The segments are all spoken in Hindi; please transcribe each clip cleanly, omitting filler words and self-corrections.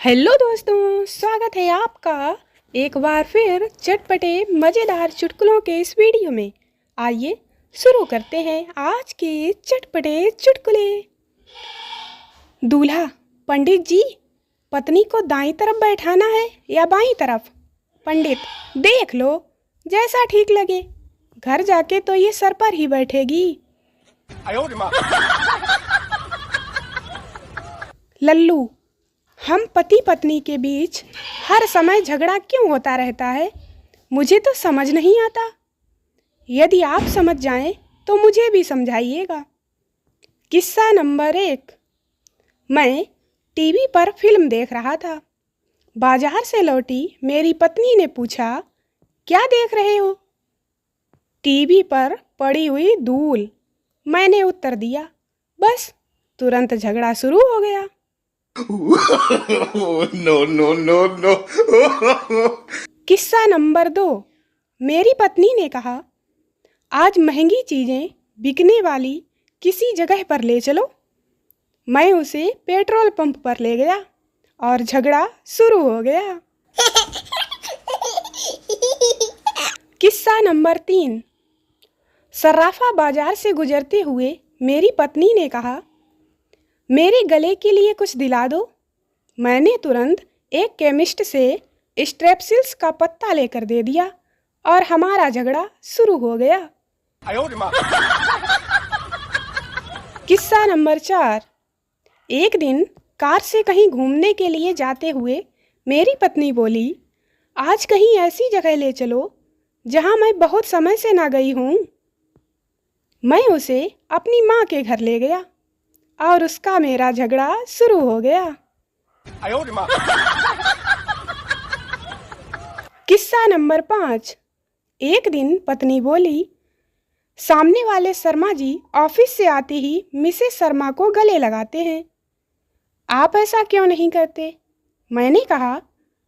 हेलो दोस्तों, स्वागत है आपका एक बार फिर चटपटे मज़ेदार चुटकुलों के इस वीडियो में। आइए शुरू करते हैं आज के चटपटे चुटकुले। दूल्हा: पंडित जी, पत्नी को दाईं तरफ बैठाना है या बाईं तरफ? पंडित: देख लो, जैसा ठीक लगे। घर जाके तो ये सर पर ही बैठेगी। लल्लू: हम पति पत्नी के बीच हर समय झगड़ा क्यों होता रहता है, मुझे तो समझ नहीं आता। यदि आप समझ जाएं तो मुझे भी समझाइएगा। किस्सा नंबर 1। मैं टीवी पर फिल्म देख रहा था। बाजार से लौटी मेरी पत्नी ने पूछा, क्या देख रहे हो? टीवी पर पड़ी हुई धूल, मैंने उत्तर दिया। बस तुरंत झगड़ा शुरू हो गया। No. किस्सा नंबर 2। मेरी पत्नी ने कहा, आज महंगी चीज़ें बिकने वाली किसी जगह पर ले चलो। मैं उसे पेट्रोल पंप पर ले गया और झगड़ा शुरू हो गया। किस्सा नंबर 3। सर्राफा बाजार से गुजरते हुए मेरी पत्नी ने कहा, मेरे गले के लिए कुछ दिला दो। मैंने तुरंत एक केमिस्ट से स्ट्रेप्सिल्स का पत्ता लेकर दे दिया और हमारा झगड़ा शुरू हो गया। किस्सा नंबर 4। एक दिन कार से कहीं घूमने के लिए जाते हुए मेरी पत्नी बोली, आज कहीं ऐसी जगह ले चलो जहां मैं बहुत समय से ना गई हूँ। मैं उसे अपनी माँ के घर ले गया और उसका मेरा झगड़ा शुरू हो गया। किस्सा नंबर 5। एक दिन पत्नी बोली, सामने वाले शर्मा जी ऑफिस से आते ही मिसेस शर्मा को गले लगाते हैं, आप ऐसा क्यों नहीं करते? मैंने कहा,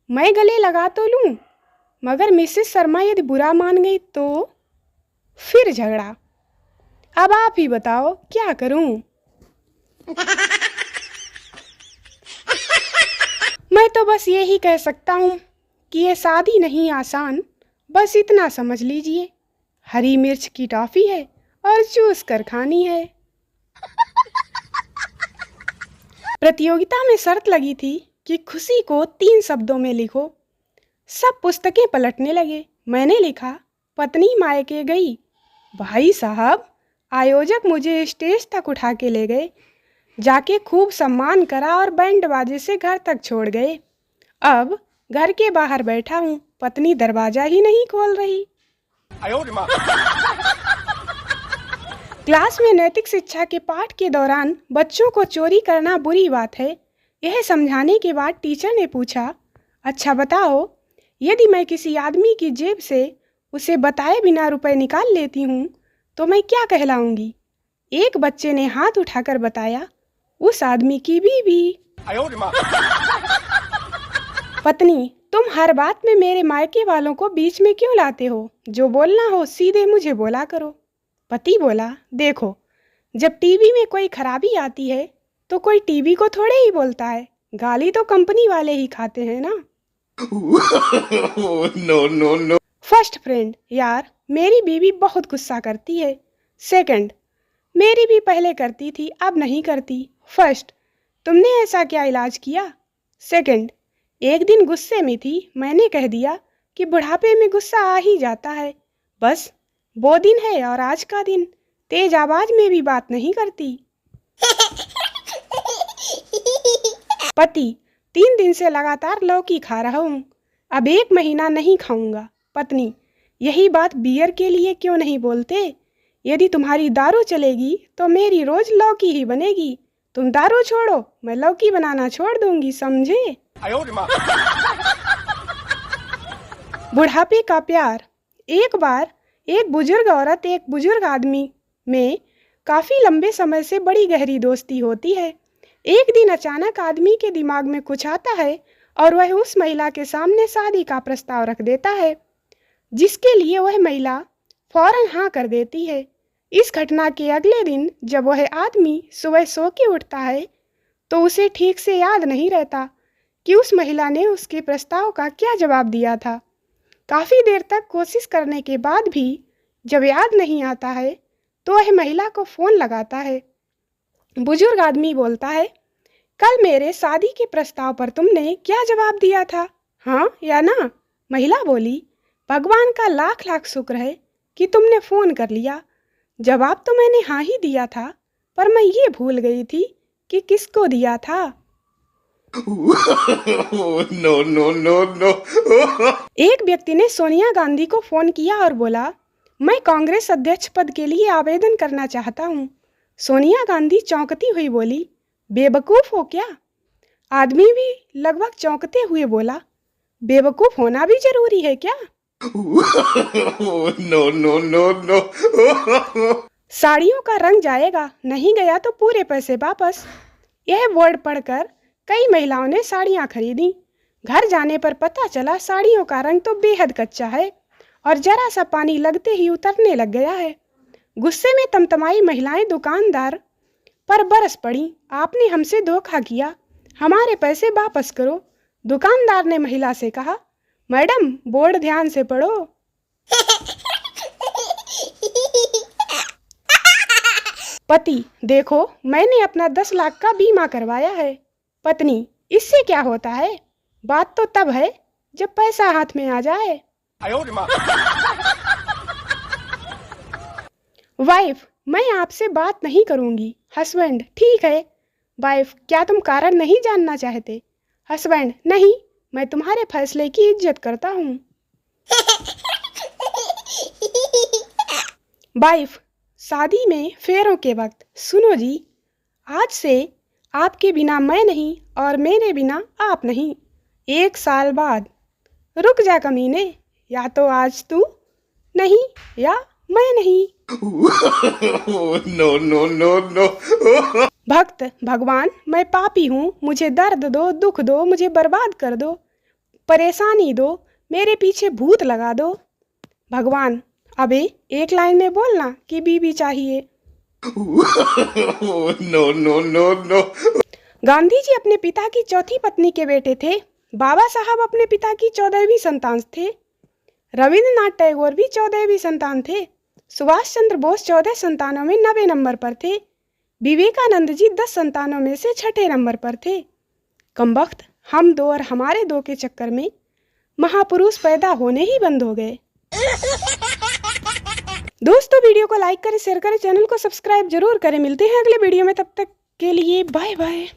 मैं गले लगा तो लूं, मगर मिसेस शर्मा यदि बुरा मान गई तो? फिर झगड़ा। अब आप ही बताओ क्या करूं? मैं तो बस यही कह सकता हूँ कि ये शादी नहीं आसान, बस इतना समझ लीजिए, हरी मिर्च की टॉफ़ी है और चूस कर खानी है। प्रतियोगिता में शर्त लगी थी कि खुशी को 3 शब्दों में लिखो। सब पुस्तकें पलटने लगे। मैंने लिखा, पत्नी मायके गई। भाई साहब, आयोजक मुझे स्टेज तक उठा के ले गए, जाके खूब सम्मान करा और बैंड बाजे से घर तक छोड़ गए। अब घर के बाहर बैठा हूँ, पत्नी दरवाजा ही नहीं खोल रही। क्लास में नैतिक शिक्षा के पाठ के दौरान बच्चों को चोरी करना बुरी बात है, यह समझाने के बाद टीचर ने पूछा, अच्छा बताओ, यदि मैं किसी आदमी की जेब से उसे बताए बिना रुपए निकाल लेती हूँ तो मैं क्या कहलाऊंगी? एक बच्चे ने हाथ उठाकर बताया, उस आदमी की बीवी। पत्नी, तुम हर बात में मेरे मायके वालों को बीच में क्यों लाते हो? जो बोलना हो सीधे मुझे बोला करो। पति बोला, देखो, जब टीवी में कोई खराबी आती है तो कोई टीवी को थोड़े ही बोलता है, गाली तो कंपनी वाले ही खाते हैं ना। No. फर्स्ट फ्रेंड, यार मेरी बीवी बहुत गुस्सा करती है। सेकंड, मेरी भी पहले करती थी, अब नहीं करती। फर्स्ट, तुमने ऐसा क्या इलाज किया? सेकंड, एक दिन गुस्से में थी, मैंने कह दिया कि बुढ़ापे में गुस्सा आ ही जाता है, बस वो दिन है और आज का दिन। तेज आवाज में भी बात नहीं करती। पति, 3 दिन से लगातार लौकी खा रहा हूँ, अब 1 महीना नहीं खाऊंगा। पत्नी, यही बात बियर के लिए क्यों नहीं बोलते? यदि तुम्हारी दारू चलेगी तो मेरी रोज लौकी ही बनेगी। तुम दारू छोड़ो, मैं लौकी बनाना छोड़ दूंगी, समझे? बुढ़ापे का प्यार। एक बार एक बुजुर्ग औरत एक बुजुर्ग आदमी में काफ़ी लंबे समय से बड़ी गहरी दोस्ती होती है। एक दिन अचानक आदमी के दिमाग में कुछ आता है और वह उस महिला के सामने शादी का प्रस्ताव रख देता है, जिसके लिए वह महिला फौरन हाँ कर देती है। इस घटना के अगले दिन जब वह आदमी सुबह सो के उठता है तो उसे ठीक से याद नहीं रहता कि उस महिला ने उसके प्रस्ताव का क्या जवाब दिया था। काफ़ी देर तक कोशिश करने के बाद भी जब याद नहीं आता है तो वह महिला को फ़ोन लगाता है। बुजुर्ग आदमी बोलता है, कल मेरे शादी के प्रस्ताव पर तुमने क्या जवाब दिया था, हाँ या ना? महिला बोली, भगवान का लाख लाख शुक्र है कि तुमने फ़ोन कर लिया। जवाब तो मैंने हाँ ही दिया था, पर मैं ये भूल गई थी कि किसको दिया था। No, no, no, no. एक व्यक्ति ने सोनिया गांधी को फ़ोन किया और बोला, मैं कांग्रेस अध्यक्ष पद के लिए आवेदन करना चाहता हूँ। सोनिया गांधी चौंकती हुई बोली, बेवकूफ़ हो क्या? आदमी भी लगभग चौंकते हुए बोला, बेवकूफ़ होना भी जरूरी है क्या? No, no, no, no. साड़ियों का रंग जाएगा, नहीं गया तो पूरे पैसे वापस। यह वर्ड पढ़कर कई महिलाओं ने साड़ियाँ खरीदी। घर जाने पर पता चला साड़ियों का रंग तो बेहद कच्चा है और जरा सा पानी लगते ही उतरने लग गया है। गुस्से में तमतमाई महिलाएं दुकानदार पर बरस पड़ी, आपने हमसे धोखा किया, हमारे पैसे वापस करो। दुकानदार ने महिला से कहा, मैडम बोर्ड ध्यान से पढ़ो। पति, देखो मैंने अपना 10 लाख का बीमा करवाया है। पत्नी, इससे क्या होता है? बात तो तब है जब पैसा हाथ में आ जाए। वाइफ, मैं आपसे बात नहीं करूंगी। हस्बैंड, ठीक है। वाइफ, क्या तुम कारण नहीं जानना चाहते? हस्बैंड, नहीं, मैं तुम्हारे फैसले की इज्जत करता हूँ। वाइफ, शादी में फेरों के वक्त, सुनो जी, आज से आपके बिना मैं नहीं और मेरे बिना आप नहीं। 1 साल बाद। रुक जा कमीने, या तो आज तू नहीं या मैं नहीं। No, no, no, no. भक्त, भगवान मैं पापी हूँ, मुझे दर्द दो, दुख दो, मुझे बर्बाद कर दो, परेशानी दो, मेरे पीछे भूत लगा दो। भगवान, अबे एक लाइन में बोलना कि बीवी चाहिए। No, no, no, no. Gandhi ji अपने पिता की चौथी पत्नी के बेटे थे। बाबा साहब अपने पिता की 14वीं संतान थे। रविंद्रनाथ टैगोर भी 14वीं संतान थे। सुभाष चंद्र बोस 14 संतानों में 90 नंबर पर थे। विवेकानंद जी 10 संतानों में से 6ठे नंबर पर थे। कमबख्त, हम दो और हमारे दो के चक्कर में महापुरुष पैदा होने ही बंद हो गए। दोस्तों, वीडियो को लाइक करें, शेयर करें, चैनल को सब्सक्राइब जरूर करें। मिलते हैं अगले वीडियो में, तब तक के लिए बाय बाय।